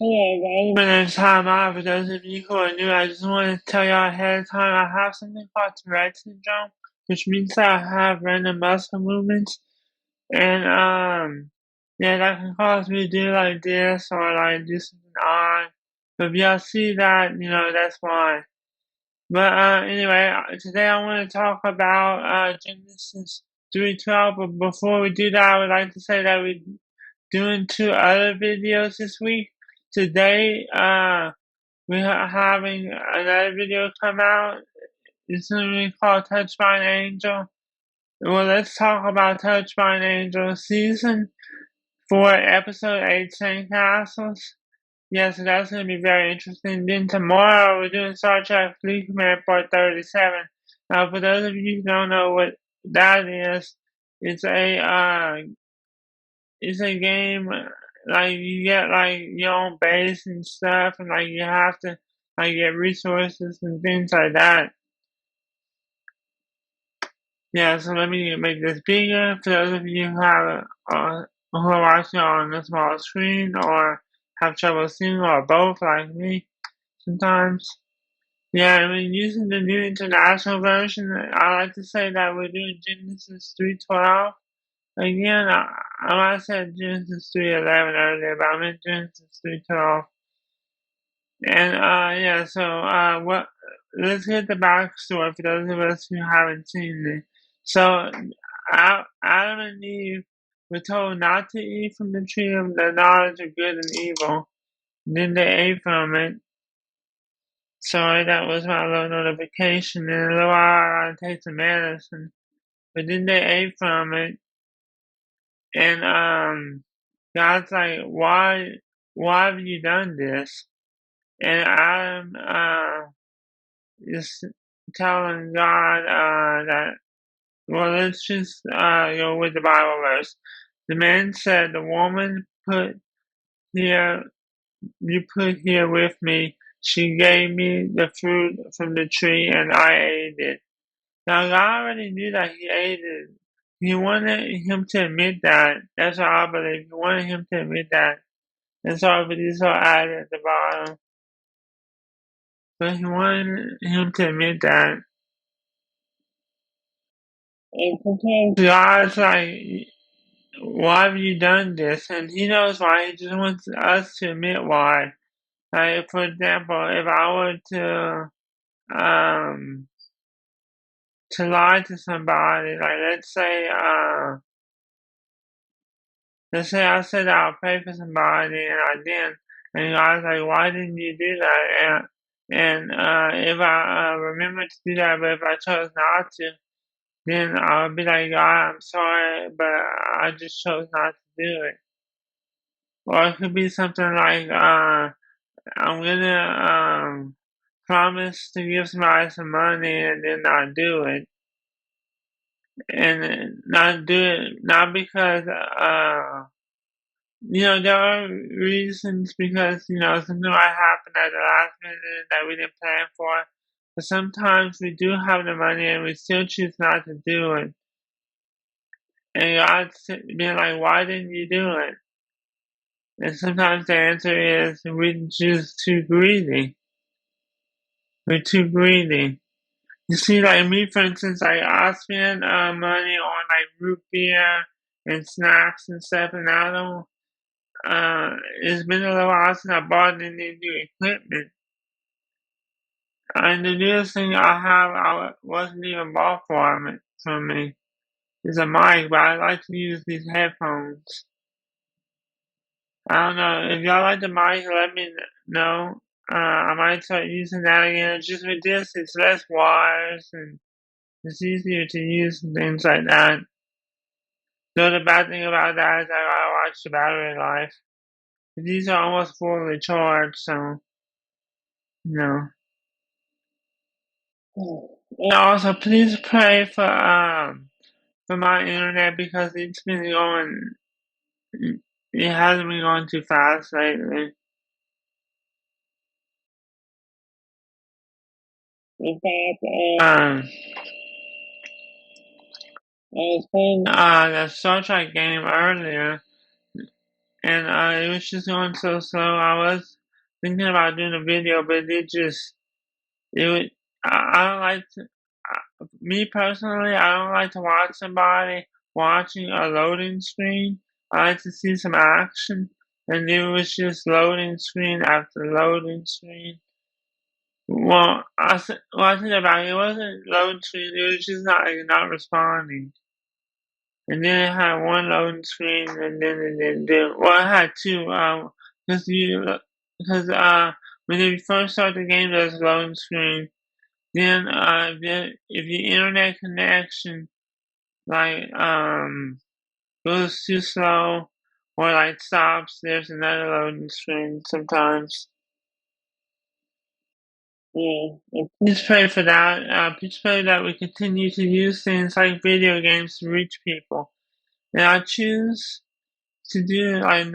Hey guys, time out for those of you who are new. I just want to tell y'all ahead of time I have something called Tourette syndrome, which means that I have random muscle movements, and yeah, that can cause me to do like this or like do something odd. But if y'all see that, that's why. But anyway, today I want to talk about Genesis 3:12. But before we do that, I would like to say that we're doing two other videos this week. Today, we are having another video come out. It's going to be called Touched by an Angel. Well, let's talk about Touched by an Angel Season 4, Episode 8, Sandcastles. Yeah, so that's going to be very interesting. Then tomorrow we're doing Star Trek Fleet Command Part 37. Now, for those of you who don't know what that is, it's a game like you get like your own base and stuff, and like you have to like get resources and things like that. Yeah, so let me make this bigger for those of you who have who are watching on a small screen or have trouble seeing or both like me sometimes. Yeah, I mean using the new international version, I like to say that we're doing Genesis 3:12. Again, I said Genesis 3:11 earlier, but I meant Genesis 3:12. And yeah, so let's get the backstory for those of us who haven't seen it. So Adam and Eve were told not to eat from the tree of the knowledge of good and evil. Then they ate from it. Sorry, that was my little notification. In a little while, I gotta take some medicine. But then they ate from it, and God's like, why have you done this? And Adam is telling God that, well, let's just go with the Bible verse. The man said, the woman here, you put here with me. She gave me the fruit from the tree and I ate it. Now, God already knew that he ate it. He wanted him to admit that. That's what I believe. He wanted him to admit that. And so, but these are added at the bottom. But he wanted him to admit that. And sometimes God's like, why have you done this? And he knows why. He just wants us to admit why. Like, for example, if I were um, to lie to somebody, like, let's say I said I'll pray for somebody and I didn't. And God's like, why didn't you do that? And if I remember to do that, but if I chose not to, then I'll be like, God, I'm sorry, but I just chose not to do it. Or it could be something like, I'm gonna promise to give somebody some money and then not do it. And not do it, not because, there are reasons because, something might happen at the last minute that we didn't plan for. But sometimes we do have the money and we still choose not to do it. And God's being like, why didn't you do it? And sometimes the answer is we're just too greedy. We're too greedy. You see, like me, for instance, like I spend money on like root beer and snacks and stuff, and I don't. It's been a little while since I bought any new equipment. And the newest thing I wasn't even bought for me. Is a mic, but I like to use these headphones. I don't know. If y'all like the mic, let me know. I might start using that again. Just with this, it's less wires and it's easier to use and things like that. Though the bad thing about that is I gotta watch the battery life. But these are almost fully charged, so you know. And also, please pray for my internet because it's been going. It hasn't been going too fast lately. In fact, I was playing the Star Trek game earlier, and it was just going so slow. I was thinking about doing a video, but it would. I don't like to. Me personally, I don't like to watch somebody watching a loading screen. I like to see some action, and it was just loading screen after loading screen. Well, I think about it. It wasn't loading screen. It was just not responding. And then it had one loading screen, and then it didn't do. Well, it had two. Because when you first start the game, there's a loading screen. Then if your internet connection like goes too slow or like stops, there's another loading screen sometimes. Yeah, and please pray for that. Please pray that we continue to use things like video games to reach people. And I choose to do like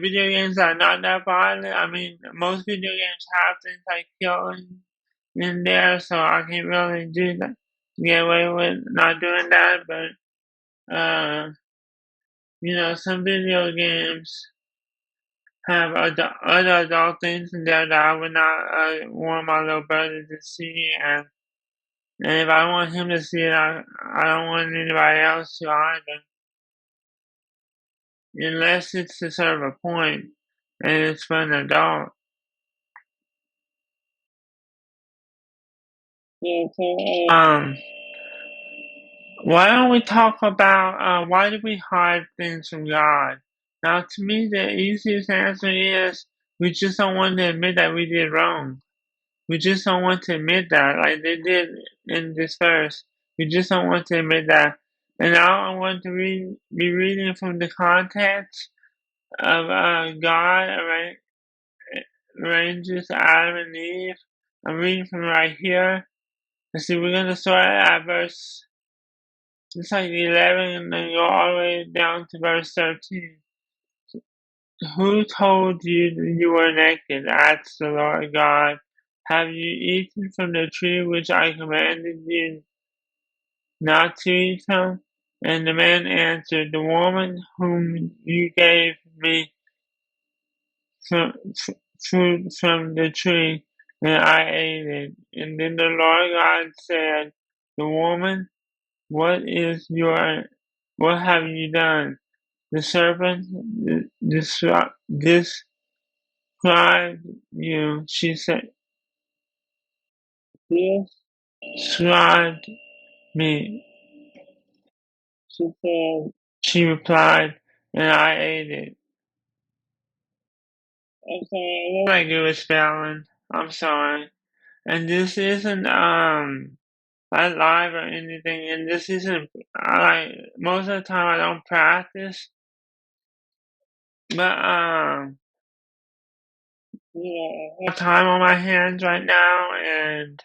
video games that are not that violent. I mean, most video games have things like killing in there, so I can't really do that. Get away with not doing that, but some video games have other adult things in there that I would not want my little brother to see, and if I want him to see it, I don't want anybody else to either, unless it's to serve a point and it's for an adult. Yeah, so, why don't we talk about why do we hide things from God? Now, to me, the easiest answer is we just don't want to admit that we did wrong. We just don't want to admit that, like they did in this verse. We just don't want to admit that. And now I want to be reading from the context of God arranges Adam and Eve. I'm reading from right here. Let's see, we're going to start at verse, it's like 11 and then go all the way down to verse 13. Who told you that you were naked? Asked the Lord God. Have you eaten from the tree which I commanded you not to eat from? And the man answered, the woman whom you gave me fruit from the tree, and I ate it. And then the Lord God said, the woman, what have you done? The serpent described you, she said, this described me. She replied, and I ate it. I'm sorry, I like it was spelling. I'm sorry. And this isn't like live or anything, and this isn't like most of the time I don't practice. But I have time on my hands right now and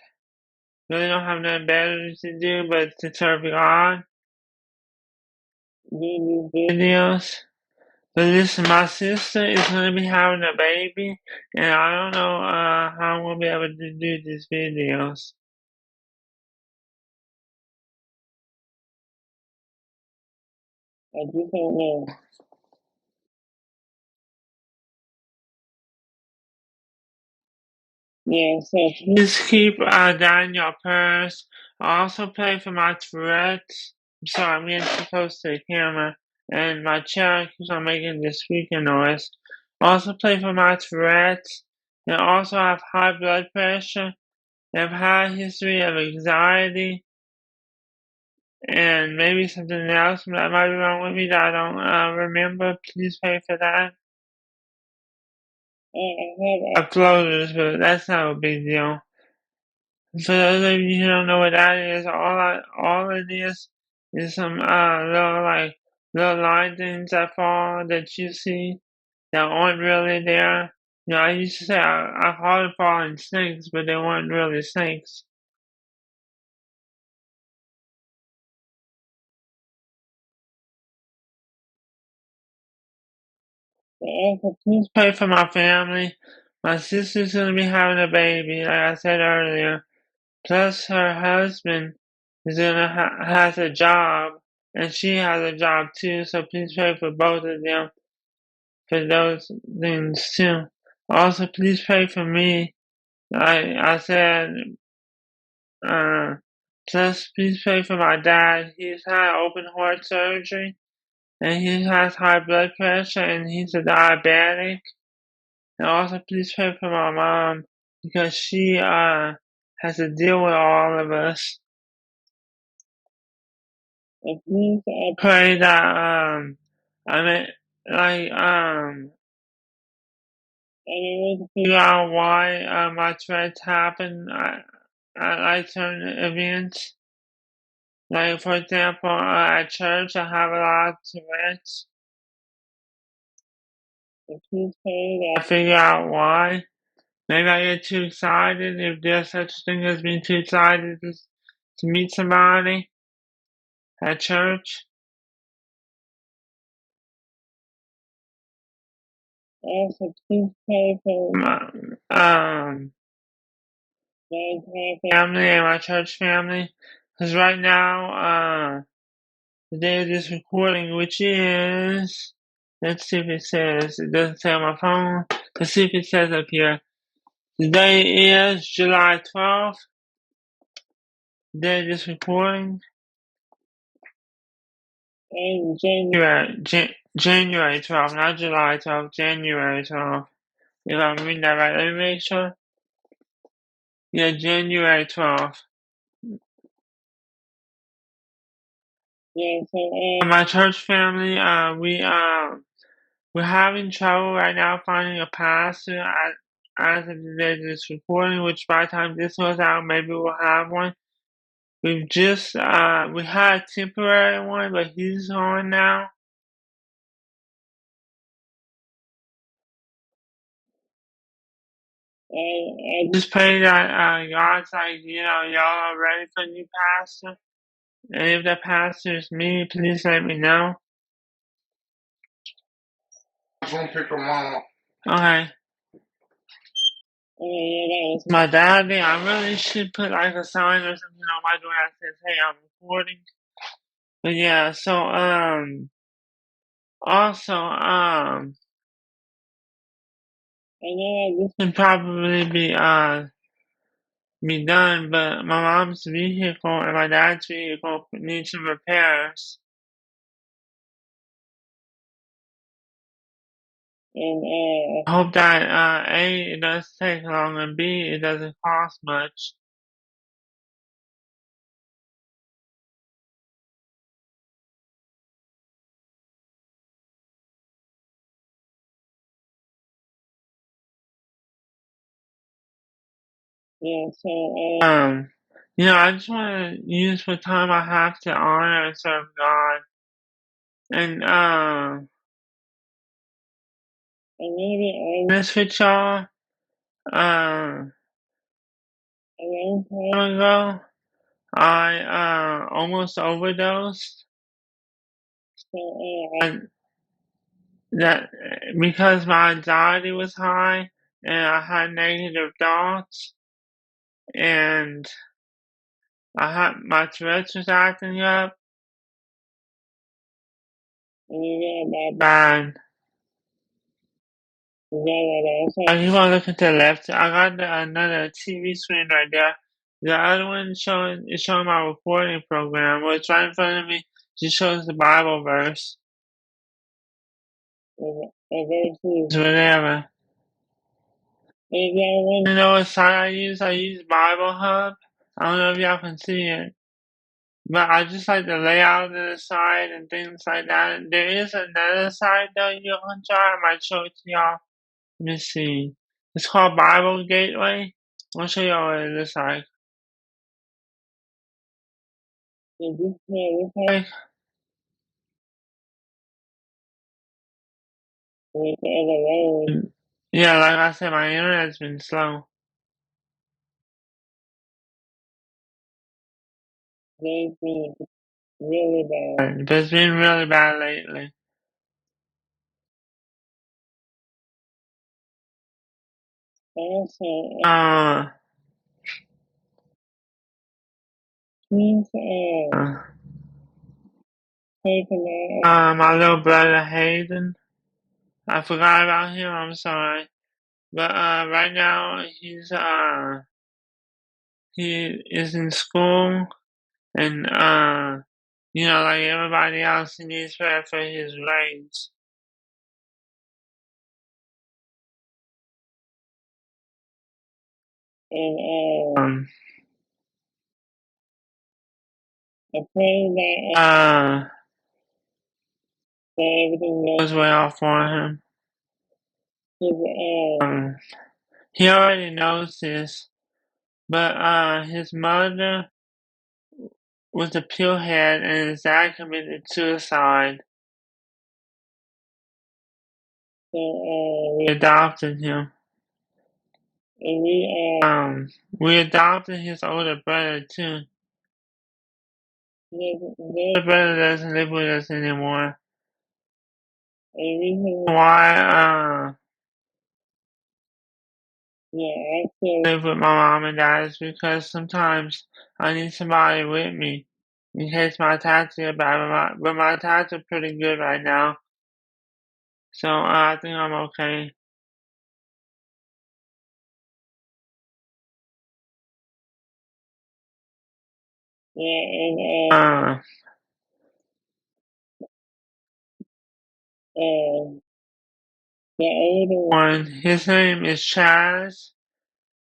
really don't have nothing better to do but to serve God. Do these videos. But listen, my sister is gonna be having a baby, and I don't know how I'm gonna be able to do these videos. I just don't know. Yeah, so please keep that in your purse. I also pray for my Tourette's. I'm sorry, I'm getting too close to the camera, and my chair keeps on making this squeaking noise. Also pray for my Tourette's, and also have high blood pressure, and have high history of anxiety, and maybe something else that might be wrong with me that I don't remember. Please pray for that. I have uploaders, but that's not a big deal. For those of you who don't know what that is, all it is some little line things that fall that you see that aren't really there. I used to say I call it falling snakes, but they weren't really snakes. Also, please pray for my family. My sister's gonna be having a baby, like I said earlier. Plus, her husband has a job, and she has a job too. So please pray for both of them. for those things too. Also, please pray for me. I said, uh, just please pray for my dad. He's had open heart surgery and he has high blood pressure and he's a diabetic. And also, please pray for my mom because she has to deal with all of us. And please pray that I mean like I'm able to figure out why my Tourette's happen at like certain events. Like for example, at church I have a lot of Tourette's. And please pray that I figure out why. Maybe I get too excited if there's such a thing as being too excited to meet somebody at church. Also, please pray for my entire family and my church family. Because right now, the day of this recording, which is, let's see if it says, it doesn't say on my phone. Let's see if it says up here. Today is July 12th, the day of this recording. And January 12th, not July 12th, January 12th. If I'm reading that right, let me make sure. Yeah, January 12th. Yeah, so my church family, we're having trouble right now finding a pastor as of the day of this recording, which by the time this goes out, maybe we'll have one. We've just we had a temporary one, but he's on now. I just pray that God's like, y'all are ready for a new pastor. And if that pastor is me, please let me know. I'm gonna pick a mama. Okay. Yeah, my daddy. I really should put like a sign or something on my door that says, "Hey, I'm recording." But yeah, so also I know this can probably be done, but my mom's vehicle and my dad's vehicle need some repairs. And I hope that A, it does take long, and B, it doesn't cost much. Yeah, so I just want to use what time I have to honor and serve God. And I'm gonna be honest with y'all. A long time ago, I almost overdosed. So that because my anxiety was high and I had negative thoughts and I had my Tourette's was acting up. And it got that bad. I keep on looking to the left. I got another TV screen right there. The other one is showing my recording program. What's right in front of me just shows the Bible verse. Whatever. If y'all want to know what site I use Bible Hub. I don't know if y'all can see it. But I just like the layout of the site and things like that. There is another site though you can try. I might show it to y'all. Let me see. It's called Bible Gateway. I'll show y'all what it looks like. Like yeah, like I said, my internet's been slow. It's been really bad. But it's been really bad lately. Also, please, pray for my little brother Hayden. I forgot about him. I'm sorry. But right now he is in school, and like everybody else, he needs prep for his grades. And I pray that everything goes well for him. 'Cause, he already knows this, but his mother was a pillhead, and his dad committed suicide. So we adopted him. And we adopted his older brother too. His older brother doesn't live with us anymore. And the reason why I still live with my mom and dad is because sometimes I need somebody with me in case my tats get bad. But my tats are pretty good right now, so I think I'm okay. Yeah, and the older one, his name is Chaz,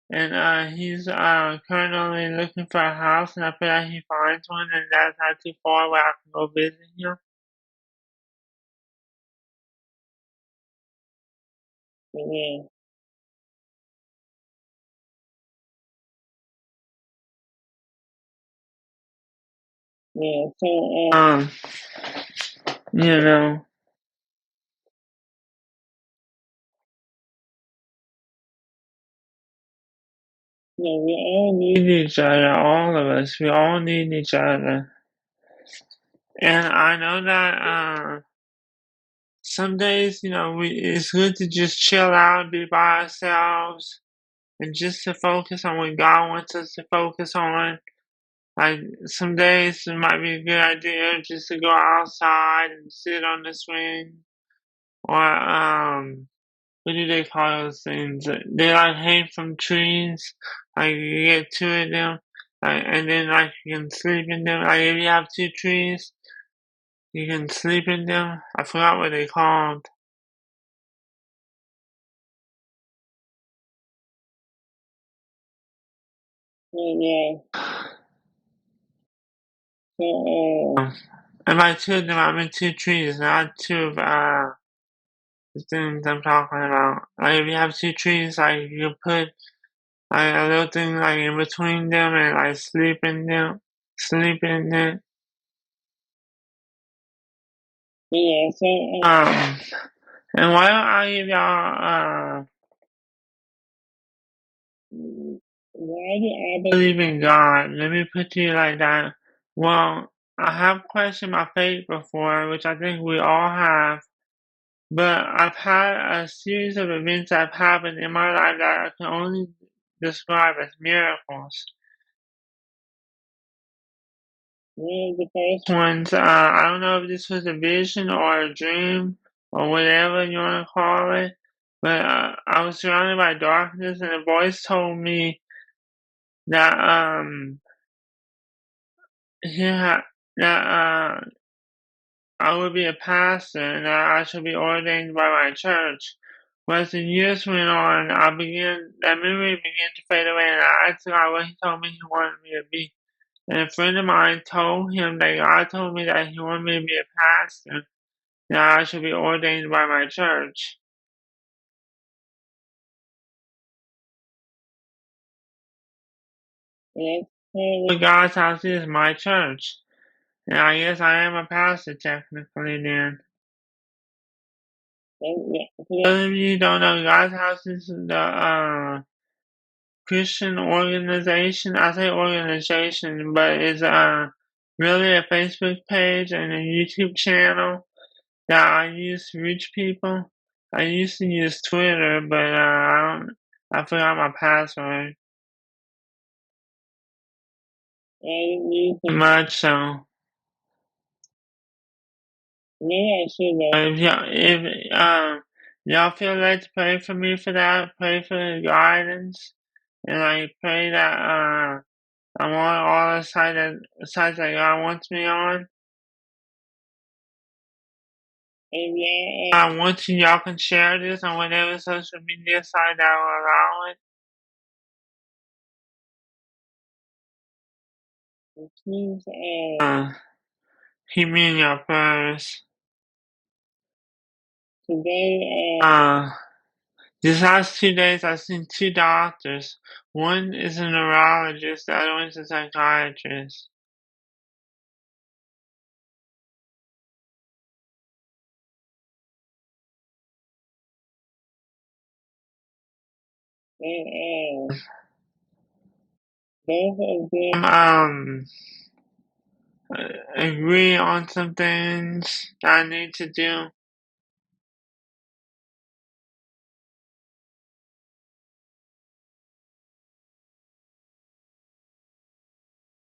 and he's currently looking for a house, and I feel like he finds one, and that's not too far where I can go visit him. Yeah, yeah. So you know, yeah, we all need each other. All of us, we all need each other. And I know that some days, it's good to just chill out and be by ourselves, and just to focus on what God wants us to focus on. Like some days it might be a good idea just to go outside and sit on the swing, or what do they call those things? They like hang from trees. Like you get two of them, and then like you can sleep in them. Like if you have two trees, you can sleep in them. I forgot what they called. Yeah. So, and by two of them, I mean two trees, not two of the things I'm talking about. Like if you have two trees, like you can put like a little thing like in between them and like sleep in it. Yeah. So and why don't I give y'all why do I believe in God? Let me put to you like that. Well, I have questioned my faith before, which I think we all have. But I've had a series of events that have happened in my life that I can only describe as miracles. One of the first ones, I don't know if this was a vision or a dream or whatever you want to call it, but I was surrounded by darkness, and a voice told me that he had, that I would be a pastor and that I should be ordained by my church. But as the years went on, that memory began to fade away, and I asked God what He told me He wanted me to be. And a friend of mine told him that God told me that He wanted me to be a pastor, that I should be ordained by my church. And what God's house is my church. And I guess I am a pastor technically then. For those of you who don't know, God's house is the Christian organization. I say organization, but it's really a Facebook page and a YouTube channel that I use to reach people. I used to use Twitter, but I forgot my password. I didn't use it much, so maybe I should. If Y'all feel led to pray for me for that? Pray for the guidance, and I pray that I'm on all the sides that God wants me on. And yeah, I want y'all can share this on whatever social media site that will allow it. Please keep me in your prayers. Today, these last 2 days, I've seen two doctors. One is a neurologist, the other one's a psychiatrist. And, both of them agree on some things that I need to do.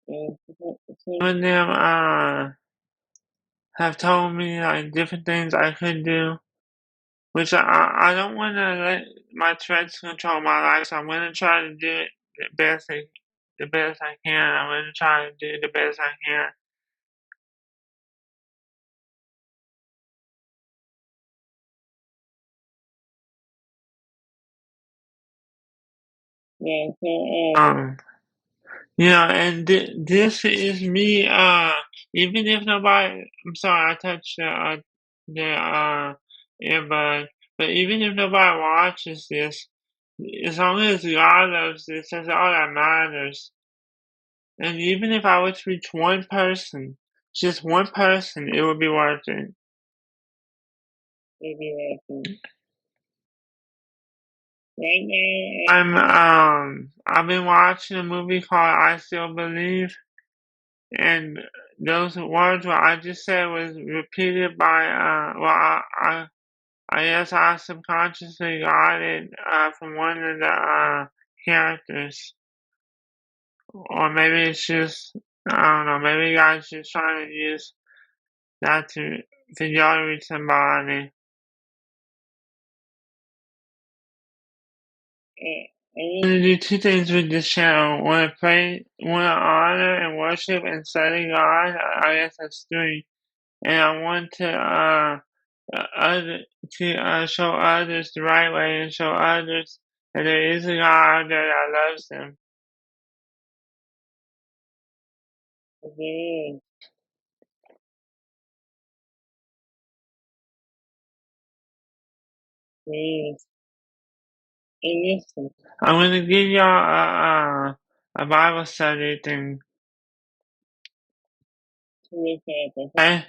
And some of them have told me like different things I could do, which I don't want to let my threats control my life. So I'm gonna try to do it the best I can. I'm gonna try to do the best I can. Yeah. So, and this is me. Even if nobody, I'm sorry, I touched the earbud. But even if nobody watches this, as long as God loves this, that's all that matters. And even if I were to reach one person, just one person, it would be worth it. It'd be worth it. Right now, I've been watching a movie called I Still Believe, and those words what I just said was repeated by I guess I subconsciously got it from one of the characters, or maybe it's just I don't know. Maybe God's just trying to use that to y'all to reach somebody. I want to do two things with this channel. I want to pray, want to honor and worship and study God. I guess that's three. And I want to other show others the right way and show others that there is a God out there that loves them. There is. There is. And listen, I'm going to give y'all a Bible study thing to look at, okay?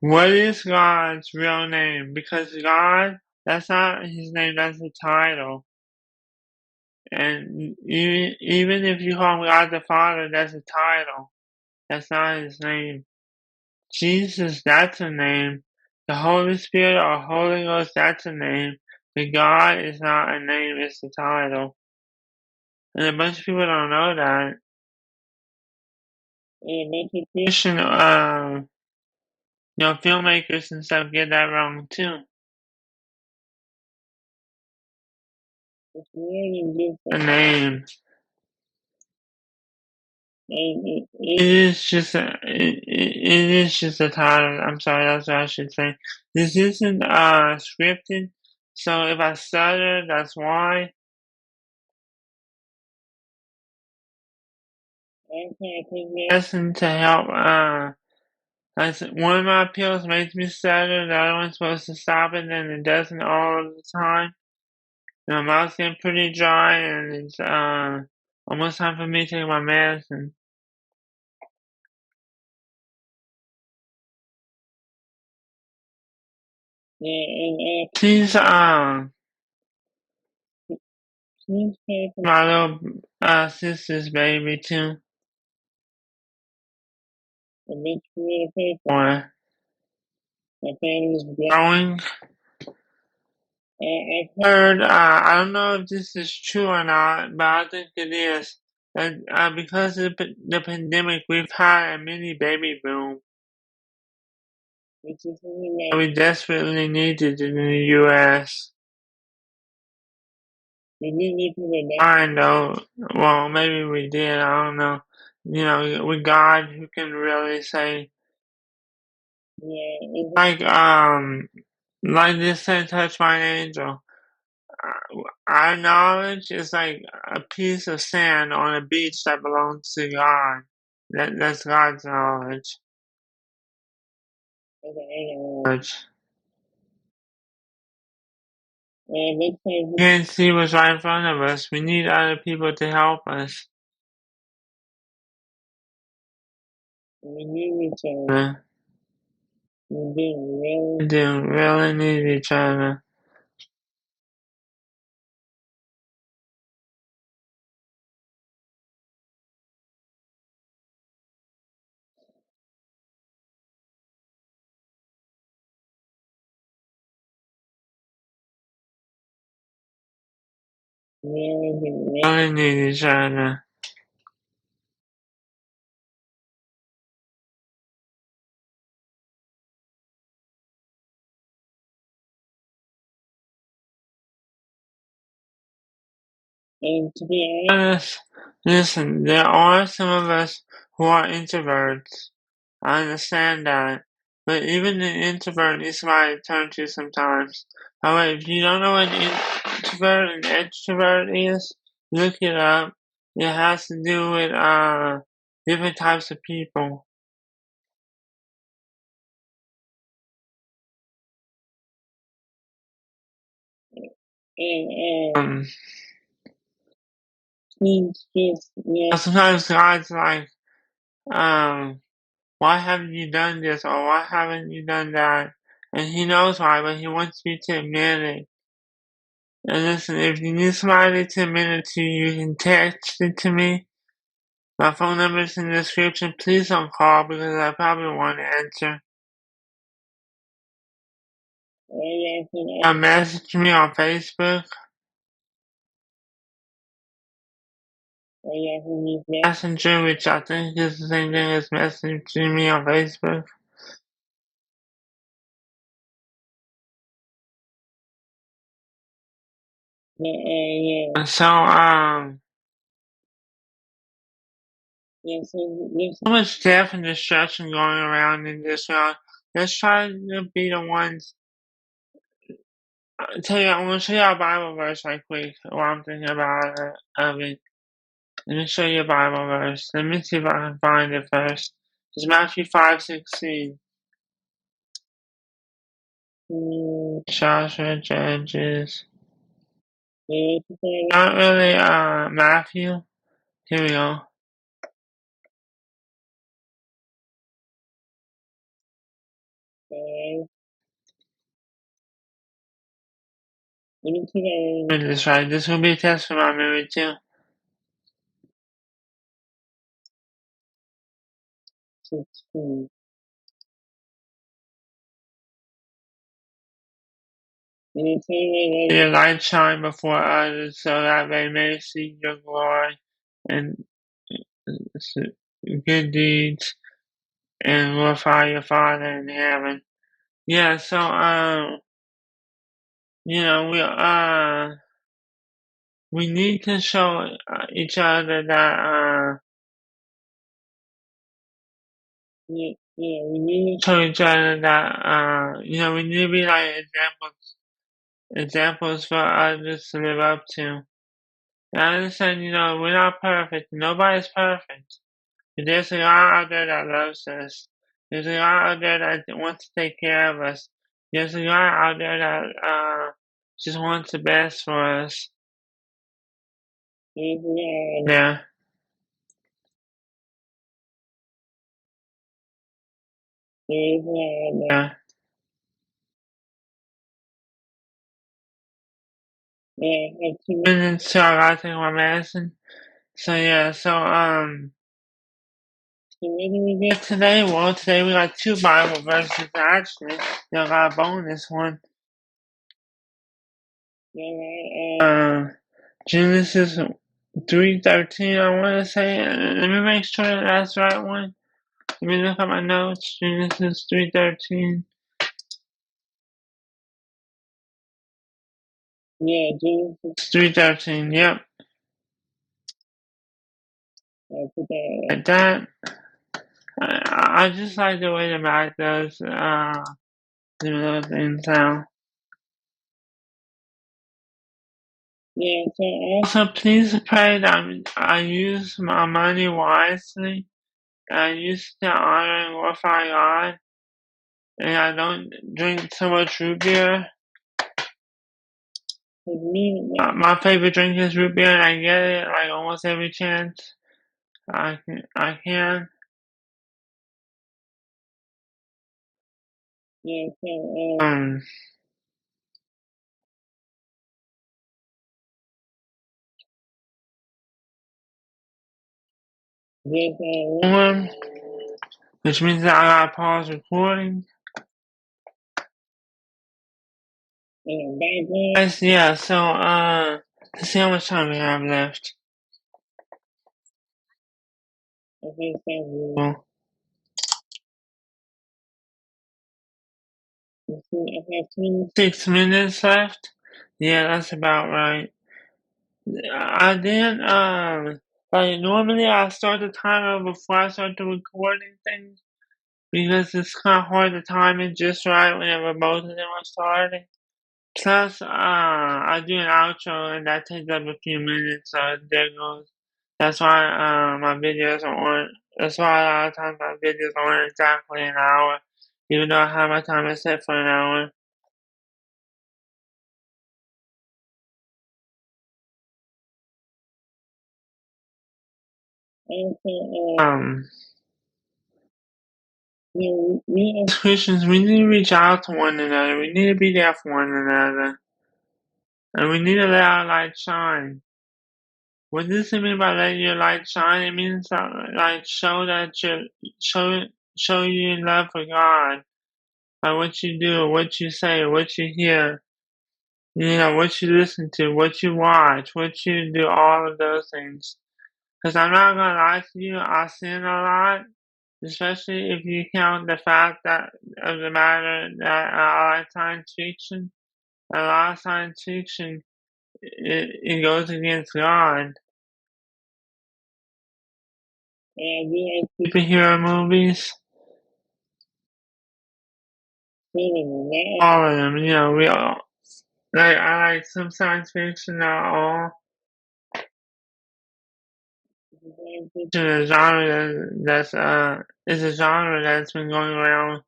What is God's real name? Because God, that's not his name, that's a title. And even if you call God the Father, that's a title. That's not his name. Jesus, that's a name. The Holy Spirit or Holy Ghost, that's a name. But God is not a name, it's a title. And a bunch of people don't know that. And a bunch of Christian, filmmakers and stuff get that wrong too. It's really just a name. It is just a title. I'm sorry, that's what I should say. This isn't scripted, so if I stutter, that's why. Okay, lesson to help. One of my pills makes me stutter. The other one's supposed to stop it, and it doesn't all of the time. My mouth's getting pretty dry, and it's almost time for me to take my medicine. Yeah, and please pray for my little sister's baby too. A big community pray for her. My family's growing. I've heard, I don't know if this is true or not, but I think it is. That because of the pandemic, we've had a mini baby boom, which is something that we desperately needed in the U.S. We didn't put it down though. Well, maybe we did. I don't know. With God, who can really say? Yeah, it's like this said, touch my angel. Our knowledge is like a piece of sand on a beach that belongs to God. That's God's knowledge. Knowledge. We can't see what's right in front of us. We need other people to help us. We need each other. We do really need each other. We really need each other. And to be honest, listen, there are some of us who are introverts. I understand that. But even an introvert needs somebody to turn to sometimes. However, if you don't know what an introvert and extrovert is, look it up. It has to do with different types of people. And sometimes God's like, why haven't you done this or why haven't you done that? And He knows why, but He wants you to admit it. And listen, if you need somebody to admit it to you, you can text it to me. My phone number is in the description. Please don't call because I probably won't answer. Message me on Facebook. Messenger, which I think is the same thing as messaging me on Facebook. So, there's so much death and destruction going around in this world. Let's try to be the ones. I'm gonna show you a Bible verse right quick while I'm thinking about it. Let me show you a Bible verse. Let me see if I can find it first. It's Matthew 5:16. Joshua, Judges. Not really, Matthew. Here we go. Let me see that. This right. This will be a test for my memory too. 16. Your light shine before others so that they may see your glory and good deeds and glorify your Father in heaven. Yeah, so we need to show each other that we need to show each other that we need to be like examples for others to live up to. And I understand, we're not perfect. Nobody's perfect. But there's a God out there that loves us. There's a God out there that wants to take care of us. There's a God out there that just wants the best for us. Yeah. Yeah. Yeah, I have 2 minutes till I gotta take my medicine. So yeah, so what did we get today? Well, today we got 2 Bible verses actually. They got a bonus one. Genesis 3:13, I want to say. Let me make sure that's the right one. Let me look at my notes. Genesis 3:13. Yeah, Genesis 3:13. Yep. I put that like that. I just like the way the Mac does the little things sound. Yeah, so also please pray that I use my money wisely. I use to honor and glorify God, and I don't drink so much root beer. My favorite drink is root beer, and I get it like almost every chance I can. Yeah, so there's one, which means that I gotta pause recording. And bye guys. Yeah, so let's see how much time we have left. Okay, so let's see, I have 26 minutes left. Yeah, that's about right. I didn't like normally I start the timer before I start the recording thing because it's kind of hard to time it just right whenever both of them are starting. Plus, I do an outro and that takes up a few minutes, so there goes. That's why my videos aren't. That's why a lot of times my videos aren't exactly an hour, even though I have my timer set for an hour. Also, we as Christians, we need to reach out to one another. We need to be there for one another, and we need to let our light shine. What does it mean by letting your light shine? It means that, like, show show your love for God by what you do, what you say, what you hear. You know, what you listen to, what you watch, what you do, all of those things. Because I'm not gonna lie to you, I sin a lot, especially if you count the fact that of the matter that I like science fiction. A lot of science fiction, it goes against God. And I do like superhero movies. Not all of them, you know, we all like I like some science fiction, not all. Science fiction is a genre that's is a genre that's been going around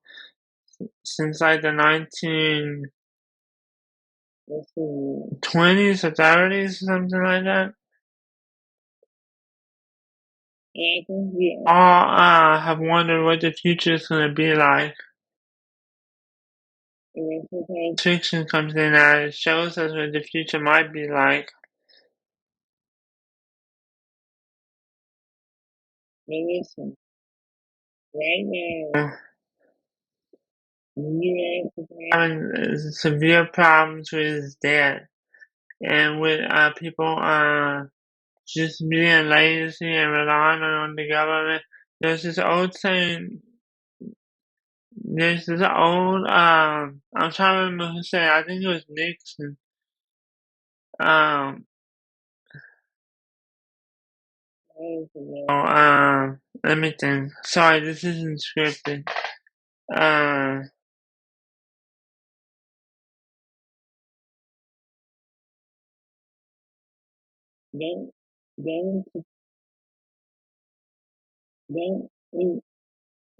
since like the 1920s or 30s or something like that. And I think we all have wondered what the future is going to be like. And then science fiction comes in and it shows us what the future might be like. But listen, right now, the U.S. is having severe problems with debt and with people just being lazy and relying on the government. There's this old saying. There's this old. I'm trying to remember who said it. I think it was Nixon. Um. Let me think. Sorry, this isn't scripted. Um. Don't. Don't. Don't.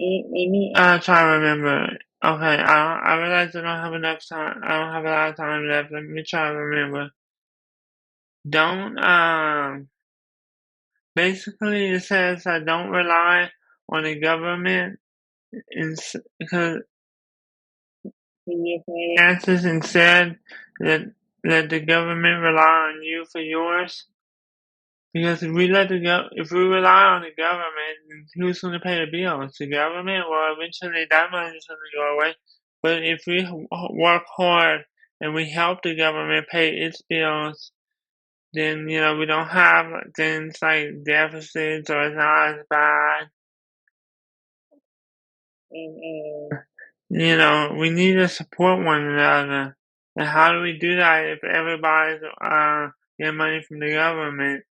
Let me. Try to remember. Okay. I realize I don't have enough time. I don't have a lot of time left. Let me try to remember. Don't. Basically, it says I don't rely on the government because in your finances instead let let the government rely on you for yours. Because if we rely on the government, then who's going to pay the bills? The government. Well, eventually that money is going to go away. But if we work hard and we help the government pay its bills, then you know we don't have things like deficits or it's not as bad. And you know we need to support one another. And how do we do that if everybody's getting money from the government?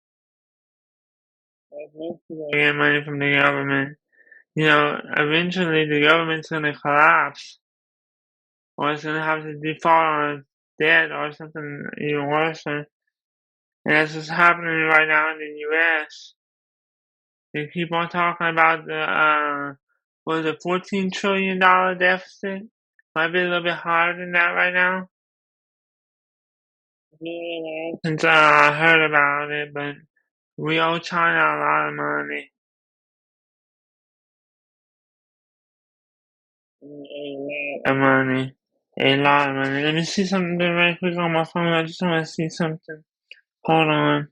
Like most people get money from the government. Eventually the government's gonna collapse, or it's gonna have to default on debt or something even worse. And that's what's happening right now in the U.S. They keep on talking about the what is it, $14 trillion deficit? Might be a little bit higher than that right now. Yeah, since I heard about it, but we owe China a lot of money. A lot of money. A lot of money. Let me see something right quick on my phone. I just want to see something. Hold on.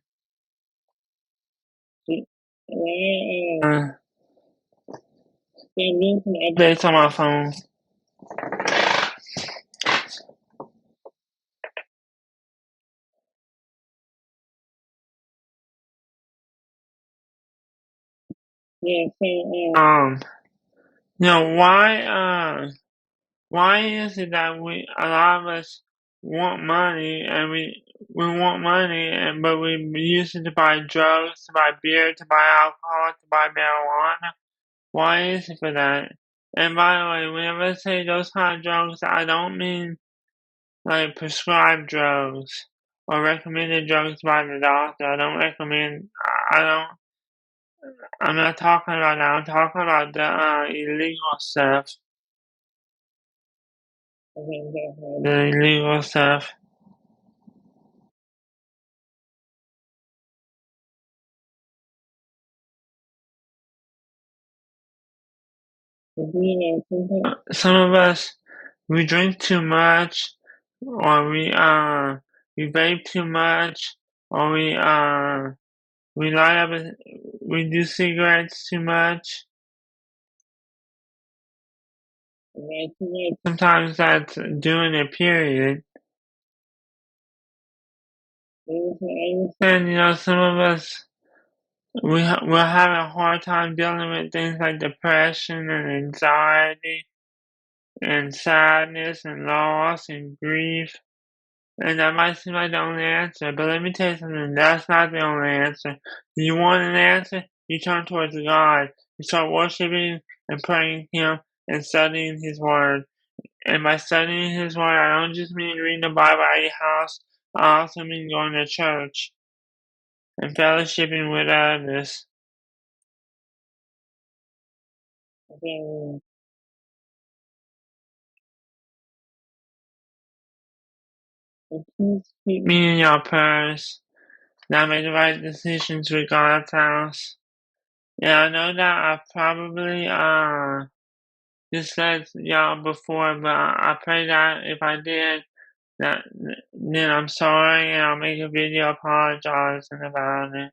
Doing some updates on my phone. Yeah, so, why is it that a lot of us want money and we want money but we use it to buy drugs, to buy beer, to buy alcohol, to buy marijuana? Why is it for that? And by the way, whenever I say those kind of drugs, I don't mean like prescribed drugs or recommended drugs by the doctor. I don't recommend. I don't. I'm not talking about that. I'm talking about the illegal stuff. The illegal stuff. Some of us, we drink too much, or we vape too much, or we light up, we do cigarettes too much. Sometimes that's during a period. And some of us, we're having a hard time dealing with things like depression and anxiety and sadness and loss and grief. And that might seem like the only answer, but let me tell you something, that's not the only answer. You want an answer? You turn towards God. You start worshiping and praying Him and studying His Word. And by studying His Word, I don't just mean reading the Bible at your house, I also mean going to church and fellowshipping with others. Okay. Please keep me in your prayers that I make the right decisions with God's house. Yeah, I know that I probably just said y'all before, but I pray that if I did, that then I'm sorry and I'll make a video apologizing about it.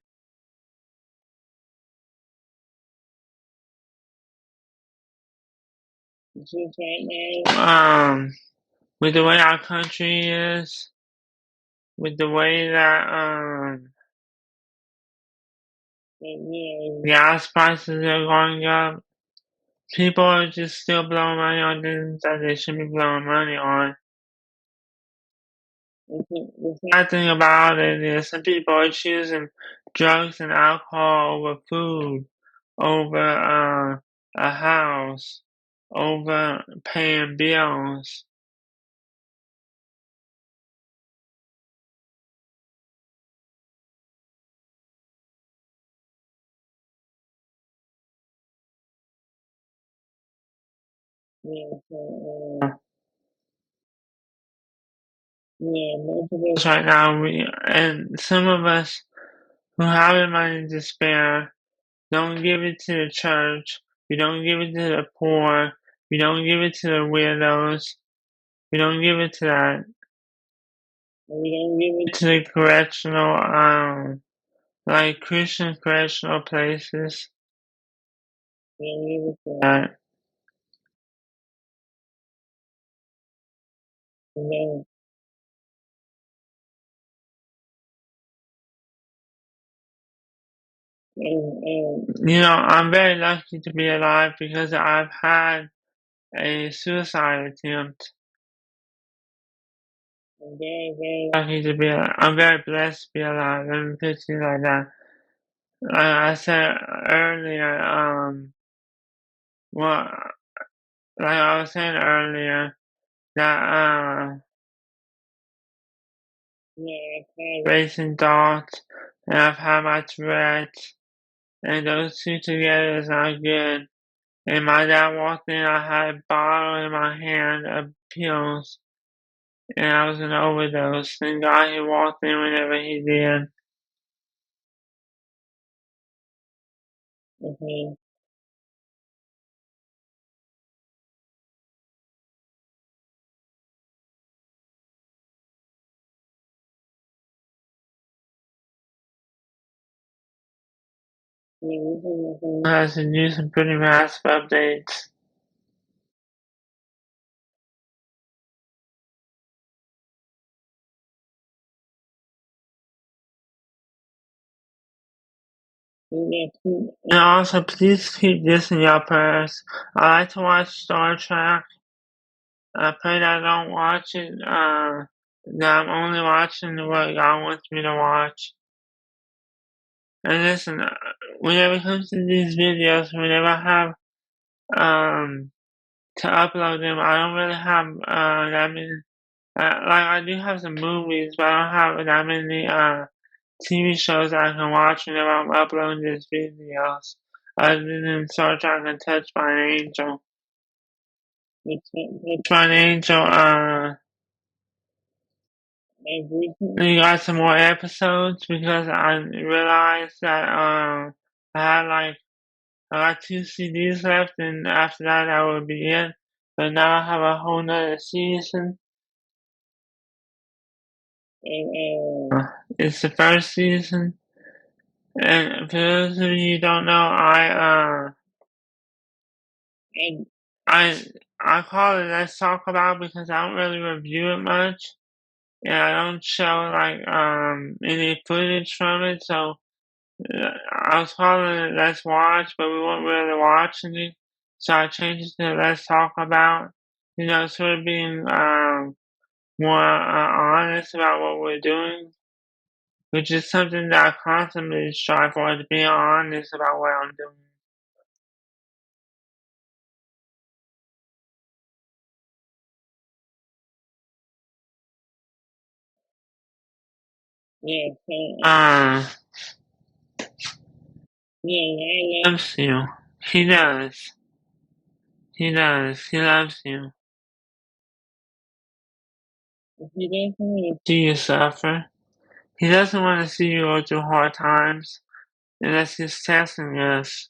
Just right now, with the way our country is, with the way that gas prices are going up, people are just still blowing money on things that they shouldn't be blowing money on. The sad thing about it is some people are choosing drugs and alcohol over food, over a house, over paying bills. Yeah, most of us right now, and some of us who have the money to spare don't give it to the church. We don't give it to the poor. We don't give it to the widows. We don't give it to that. We don't give it to the correctional, like Christian correctional places. We don't give it to that. And I'm very lucky to be alive because I've had a suicide attempt. I'm very, very lucky to be. I'm very blessed to be alive. Let me put it like that. Like I said earlier, well, like I was saying earlier, that yeah, I've had racing thoughts, and I've had my Tourette's, and those two together is not good. And my dad walked in, I had a bottle in my hand of pills, and I was gonna overdose. Thank God he walked in whenever he did. Okay. Yeah, we has to do some pretty massive updates. Yeah, and also, please keep this in your prayers. I like to watch Star Trek. I pray that I don't watch it, that I'm only watching what God wants me to watch. And listen, whenever it comes to these videos, whenever I have, to upload them, I don't really have, that many, like, I do have some movies, but I don't have that many, TV shows I can watch whenever I'm uploading these videos. Other than Star Trek and Touched by an Angel. Touched by an Angel, I've recently got some more episodes because I realized that I had like I got two CDs left, and after that would be it. But now I have a whole nother season, and it's the first season. And for those of you who don't know, I I I call it Let's Talk About because I don't really review it much, and I don't show like any footage from it, so. I was calling it Let's Watch, but we weren't really watching it. So I changed it to Let's Talk About. You know, sort of being more honest about what we're doing, which is something that I constantly strive for, to be honest about what I'm doing. Yeah, so, yeah, God loves you. He does. He does. He loves you. He doesn't want to see you suffer. He doesn't want to see you go through hard times unless he's testing us.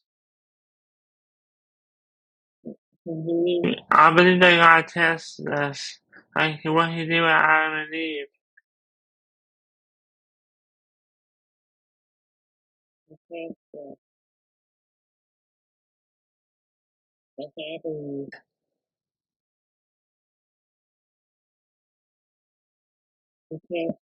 I believe that God tests us, like what He did with Adam and Eve. That's what I believe. He loves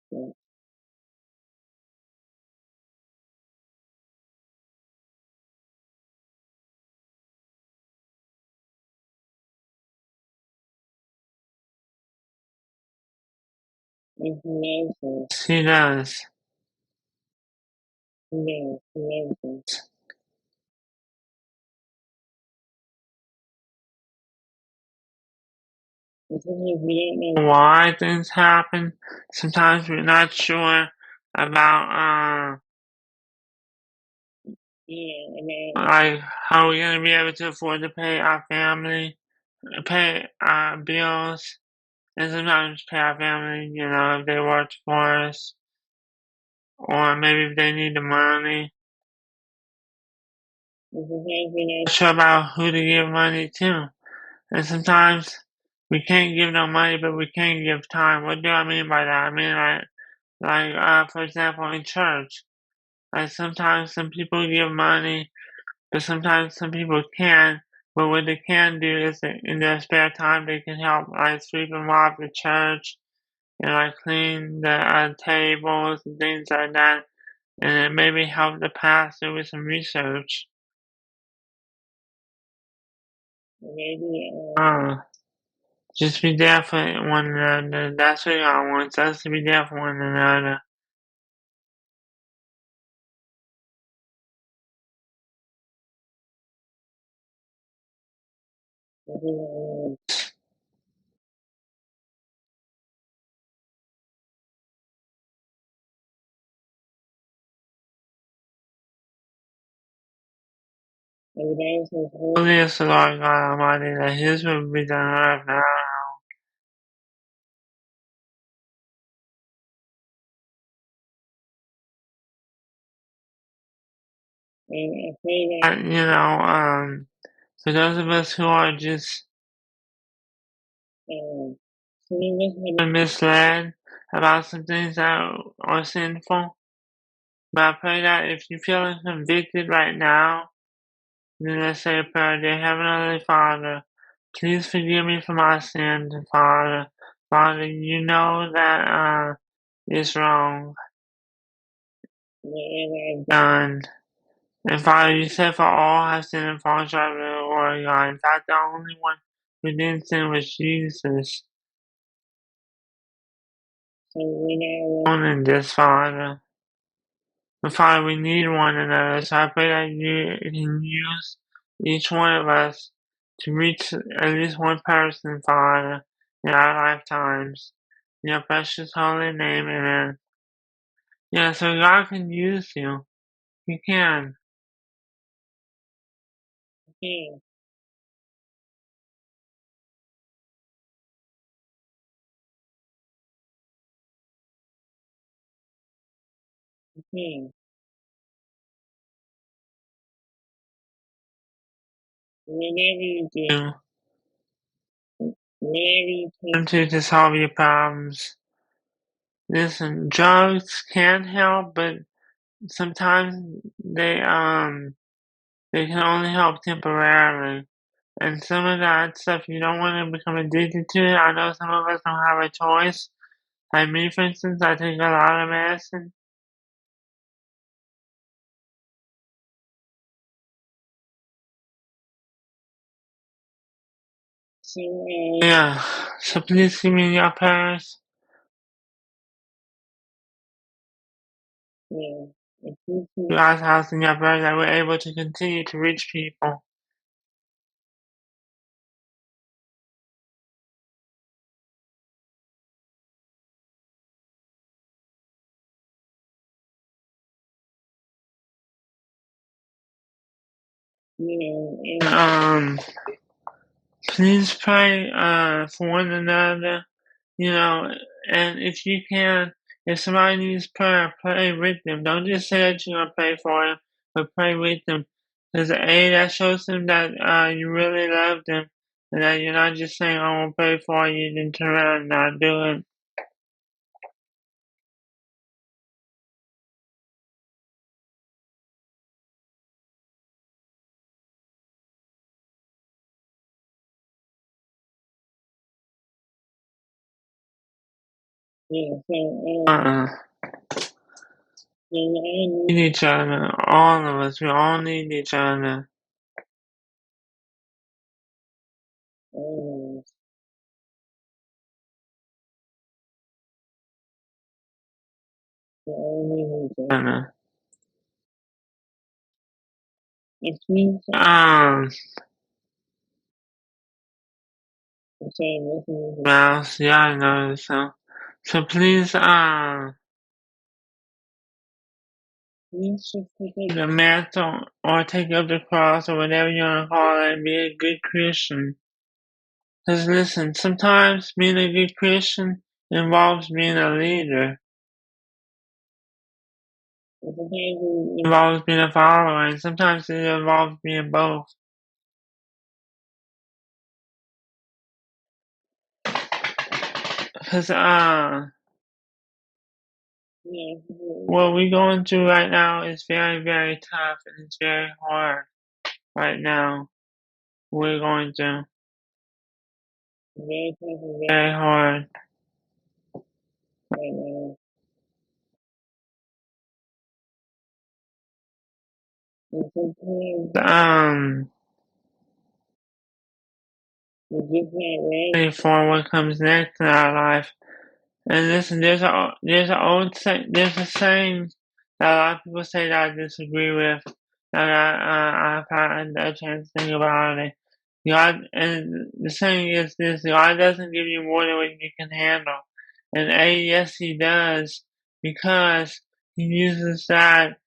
us. He does. He loves us. Sometimes we don't know why things happen. Sometimes we're not sure about, about like how we're gonna be able to afford to pay our family, pay our bills, and sometimes pay our family. You know, if they work for us, or maybe if they need the money. And sometimes we're not sure about who to give money to. And sometimes we can't give no money, but we can give time. What do I mean by that? I mean for example, in church. Like sometimes some people give money, but sometimes some people can't. But what they can do is that in their spare time they can help like sweep and mop the church and like clean the tables and things like that, and then maybe help the pastor with some research. Maybe Just be there for one another. That's what God wants us to be there for one another. Holy is the Lord God Almighty, that His will be done on earth now. And I pray that, for those of us who are just some of us have been misled about some things that are sinful. But I pray that if you feel convicted right now, then let's say a prayer. Dear Heavenly Father, please forgive me for my sins, Father. Father, you know that it's wrong. Whatever I've done. And Father, you said for all have sinned and fallen short of the glory of God. In fact, the only one who didn't sin was Jesus. So we're not alone in this, Father. But Father, we need one another, so I pray that you can use each one of us to reach at least one person, Father, in our lifetimes. In your precious holy name, amen. Yeah, so God can use you. He can. He can. Whatever you do, whatever you turn to solve your problems. Listen, drugs can help, but sometimes they can only help temporarily. And some of that stuff you don't want to become addicted to it. I know some of us don't have a choice. Like me, for instance, I take a lot of medicine. So, yeah. So please give me your prayers. Yeah. And please keep God's house in your prayers that we're able to continue to reach people. And, please pray for one another, you know, and if you can, if somebody needs prayer, pray with them. Don't just say that you're gonna pray for them, but pray with them. Because A, that shows them that you really love them, and that you're not just saying, I will pray for you, then turn around and not do it. Yeah, so, we all need each other. All of us, we all need each other. All of us. We all need each other. If we, okay, mouse, yeah, I know. So please, please just take up the mantle or take up the cross or whatever you want to call it and be a good Christian. Because listen, sometimes being a good Christian involves being a leader. And sometimes it involves being a follower, and sometimes it involves being both. Because, yeah, what we're going through right now is very, very tough and it's very hard right now. We're going through very tough and very hard right now. And sometimes, we're just not ready for what comes next in our life. And listen, there's a saying that a lot of people say that I disagree with, that I've had a chance to think about it. God, and the saying is this: God doesn't give you more than what you can handle. And yes, He does, because He uses that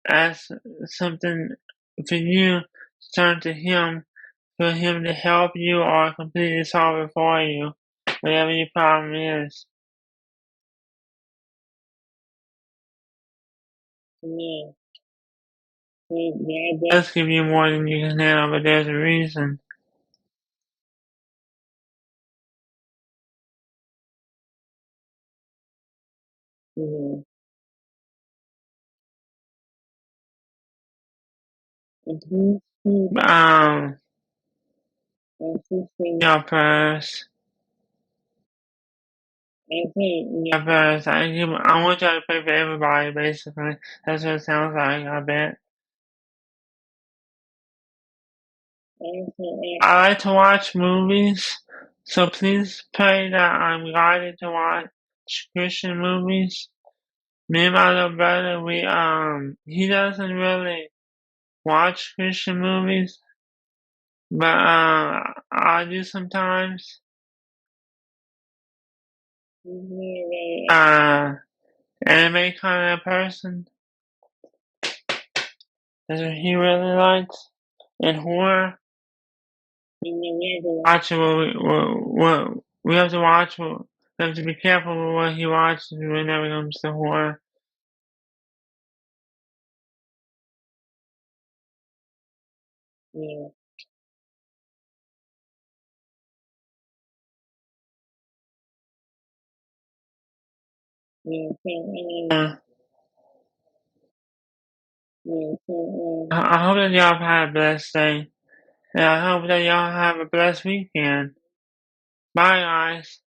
as something for you to turn to Him, for Him to help you or completely solve it for you, whatever your problem is. Yeah. God does give you more than you can handle, but there's a reason. Mhm. And please keep your prayers. I think your prayers. I want you to pray for everybody, basically. That's what it sounds like, I bet. I like to watch movies, so please pray that I'm guided to watch Christian movies. Me and my little brother, he doesn't really watch Christian movies, but I do sometimes. He's anime kind of person. That's what he really likes. And horror. We have to watch it. We have to watch. We have to be careful with what he watches whenever it comes to horror. Yeah. Yeah. I hope that y'all have had a blessed day. And I hope that y'all have a blessed weekend. Bye, guys.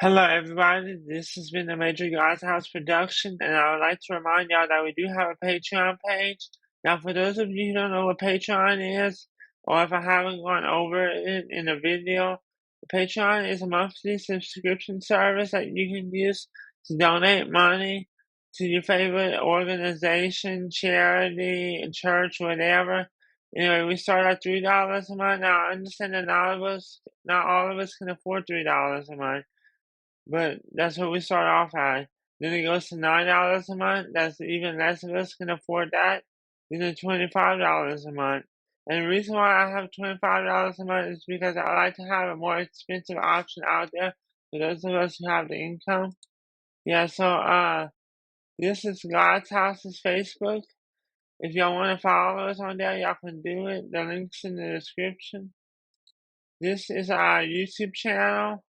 Hello, everybody. This has been a Major God's House production, and I would like to remind y'all that we do have a Patreon page. Now, for those of you who don't know what Patreon is, or if I haven't gone over it in a video, Patreon is a monthly subscription service that you can use to donate money to your favorite organization, charity, church, whatever. Anyway, we start at $3 a month. Now, I understand that not all of us can afford $3 a month. But that's what we start off at. Then it goes to $9 a month. That's even less of us can afford that. Then it's $25 a month. And the reason why I have $25 a month is because I like to have a more expensive option out there for those of us who have the income. Yeah, so this is God's House's Facebook. If y'all want to follow us on there, y'all can do it. The link's in the description. This is our YouTube channel.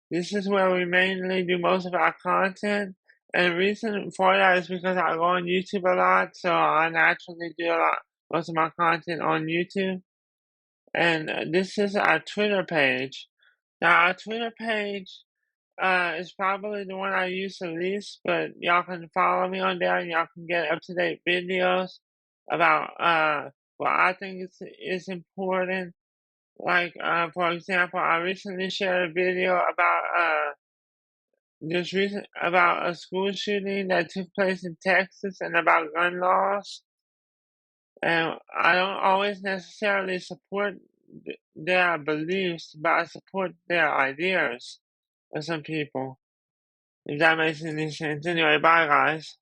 This is where we mainly do most of our content. And the reason for that is because I go on YouTube a lot, so I naturally do most of my content on YouTube. And this is our Twitter page. Now, our Twitter page is probably the one I use the least, but y'all can follow me on there and y'all can get up to date videos about what I think is important. Like, for example, I recently shared a video about a school shooting that took place in Texas and about gun laws. And I don't always necessarily support their beliefs, but I support their ideas of some people. If that makes any sense. Anyway, bye guys.